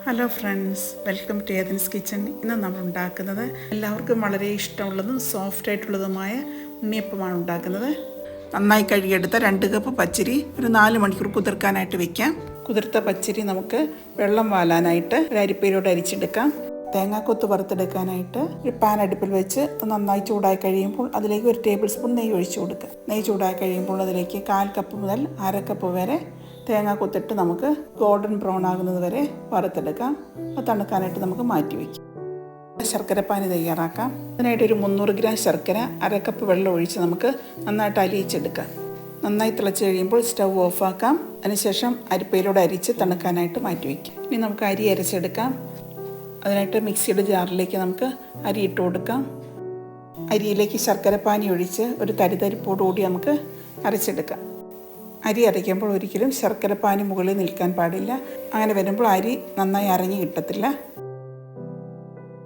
Hello friends, welcome to Athens kitchen. ഇന്ന് നമ്മൾ ഉണ്ടാക്കുന്നത് എല്ലാവർക്കും വളരെ ഇഷ്ടമുള്ളതും സോഫ്റ്റ് ആയിട്ടുള്ളതുമായ ഉണ്ണിയപ്പമാണ് ഉണ്ടാക്കുന്നത്. നന്നായി കഴുകിയെടുത്ത 2 കപ്പ് പച്ചരി ഒരു 4 മണിക്കൂർ കുതിർക്കാനായിട്ട് വെക്കാം. കുതിർത്ത പച്ചരി നമുക്ക് വെള്ളം വാലാനായിട്ട് ഒരു അരിപ്പയിലോട്ട് അരിച്ചെടുക്കാം. തേങ്ങാക്കൊത്ത് വറുത്തെടുക്കാനായിട്ട് ഒരു പാൻ അടുപ്പിൽ വെച്ച് നന്നായി ചൂടായി കഴിയുമ്പോൾ അതിലേക്ക് 1 ടേബിൾ സ്പൂൺ നെയ്യ് ഒഴിച്ചു കൊടുക്കുക. നെയ്യ് ചൂടായി കഴിയുമ്പോൾ അതിലേക്ക് 1/4 കപ്പ് മുതൽ 1/2 കപ്പ് വരെ തേങ്ങ കൊത്തിട്ട് നമുക്ക് ഗോൾഡൻ ബ്രൗൺ ആകുന്നത് വരെ വറുത്തെടുക്കാം. അത് തണുക്കാനായിട്ട് നമുക്ക് മാറ്റി വയ്ക്കാം. ശർക്കരപ്പാനി തയ്യാറാക്കാം. അതിനായിട്ട് ഒരു 300 ഗ്രാം ശർക്കര 1/2 കപ്പ് വെള്ളം ഒഴിച്ച് നമുക്ക് നന്നായിട്ട് അലിയിച്ചെടുക്കാം. നന്നായി തിളച്ച് കഴിയുമ്പോൾ സ്റ്റൗ ഓഫാക്കാം. അതിനുശേഷം അരിപ്പയിലൂടെ അരിച്ച് തണുക്കാനായിട്ട് മാറ്റി വയ്ക്കാം. ഇനി നമുക്ക് അരി അരച്ചെടുക്കാം. അതിനായിട്ട് മിക്സിയുടെ ജാറിലേക്ക് നമുക്ക് അരി ഇട്ട് കൊടുക്കാം. അരിയിലേക്ക് ശർക്കരപ്പാനി ഒഴിച്ച് ഒരു തരിതരിപ്പോടുകൂടി നമുക്ക് അരച്ചെടുക്കാം. അരി അരയ്ക്കുമ്പോൾ ഒരിക്കലും ശർക്കരപ്പാനി മുകളിൽ നിൽക്കാൻ പാടില്ല. അങ്ങനെ വരുമ്പോൾ അരി നന്നായി അരഞ്ഞു കിട്ടത്തില്ല.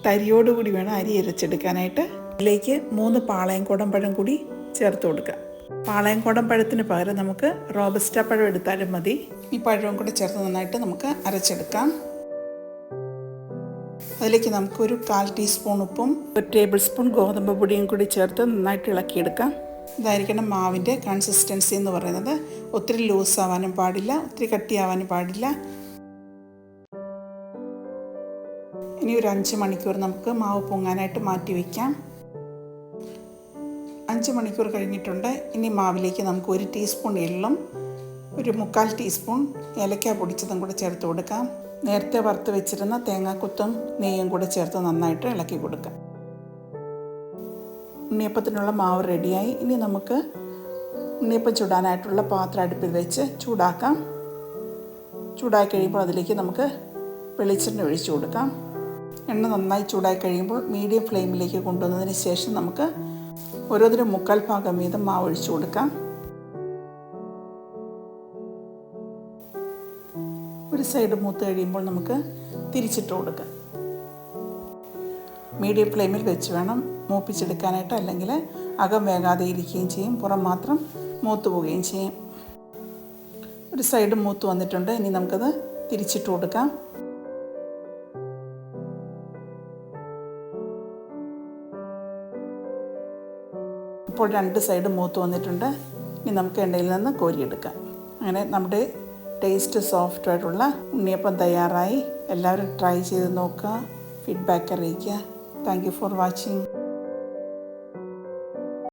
തരിയോടുകൂടി വേണം അരി അരച്ചെടുക്കാനായിട്ട്. ഇതിലേക്ക് 3 പാളയംകോടൻ പഴം കൂടി ചേർത്ത് കൊടുക്കുക. പാളയംകോടൻ പഴത്തിന് പകരം നമുക്ക് റോബസ്റ്റ പഴം എടുത്താലും മതി. ഈ പഴവും കൂടി ചേർത്ത് നന്നായിട്ട് നമുക്ക് അരച്ചെടുക്കാം. അതിലേക്ക് നമുക്ക് ഒരു 1/4 ടീസ്പൂൺ ഉപ്പും 1 ടേബിൾ സ്പൂൺ ഗോതമ്പ് പൊടിയും കൂടി ചേർത്ത് നന്നായിട്ട് ഇളക്കിയെടുക്കാം. ഇതായിരിക്കണം മാവിൻ്റെ കൺസിസ്റ്റൻസി എന്ന് പറയുന്നത്. ഒത്തിരി ലൂസ് ആവാനും പാടില്ല, ഒത്തിരി കട്ടിയാവാനും പാടില്ല. ഇനി ഒരു 5 മണിക്കൂർ നമുക്ക് മാവ് പൊങ്ങാനായിട്ട് മാറ്റി വയ്ക്കാം. 5 മണിക്കൂർ കഴിഞ്ഞിട്ടുണ്ട്. ഇനി മാവിലേക്ക് നമുക്ക് 1 ടീസ്പൂൺ എള്ളും ഒരു 1/4 ടീസ്പൂൺ ഏലക്ക പൊടിച്ചതും കൂടെ ചേർത്ത് കൊടുക്കാം. നേരത്തെ വറുത്ത് വെച്ചിരുന്ന തേങ്ങാക്കൊത്തും നെയ്യും കൂടെ ചേർത്ത് നന്നായിട്ട് ഇളക്കി കൊടുക്കാം. ഉണ്ണിയപ്പത്തിനുള്ള മാവ് റെഡിയായി. ഇനി നമുക്ക് ഉണ്ണിയപ്പം ചുടാനായിട്ടുള്ള പാത്രം അടുപ്പിൽ വെച്ച് ചൂടാക്കാം. ചൂടായി കഴിയുമ്പോൾ അതിലേക്ക് നമുക്ക് വെളിച്ചെണ്ണ ഒഴിച്ചു കൊടുക്കാം. എണ്ണ നന്നായി ചൂടായി കഴിയുമ്പോൾ മീഡിയം ഫ്ലെയിമിലേക്ക് കൊണ്ടുവന്നതിന് ശേഷം നമുക്ക് ഓരോന്നിനും 1/4 ഭാഗം വീതം മാവ് ഒഴിച്ചു കൊടുക്കാം. ഒരു സൈഡ് മൂത്ത് കഴിയുമ്പോൾ നമുക്ക് തിരിച്ചിട്ട് കൊടുക്കാം. മീഡിയം ഫ്ലെയിമിൽ വെച്ച് വേണം മൂപ്പിച്ചെടുക്കാനായിട്ട്, അല്ലെങ്കിൽ അകം വേകാതെ ഇരിക്കുകയും ചെയ്യും, പുറം മാത്രം മൂത്ത് പോവുകയും ചെയ്യും. ഒരു സൈഡ് മൂത്ത് വന്നിട്ടുണ്ട്. ഇനി നമുക്കത് തിരിച്ചിട്ട് കൊടുക്കാം. ഇപ്പോൾ 2 സൈഡ് മൂത്ത് വന്നിട്ടുണ്ട്. ഇനി നമുക്ക് എണ്ണയിൽ നിന്ന് കോരിയെടുക്കാം. അങ്ങനെ നമ്മുടെ ടേസ്റ്റ് സോഫ്റ്റ് ആയിട്ടുള്ള ഉണ്ണിയപ്പം തയ്യാറായി. എല്ലാവരും ട്രൈ ചെയ്ത് നോക്കുക, ഫീഡ്ബാക്ക് അറിയിക്കുക. Thank you for watching.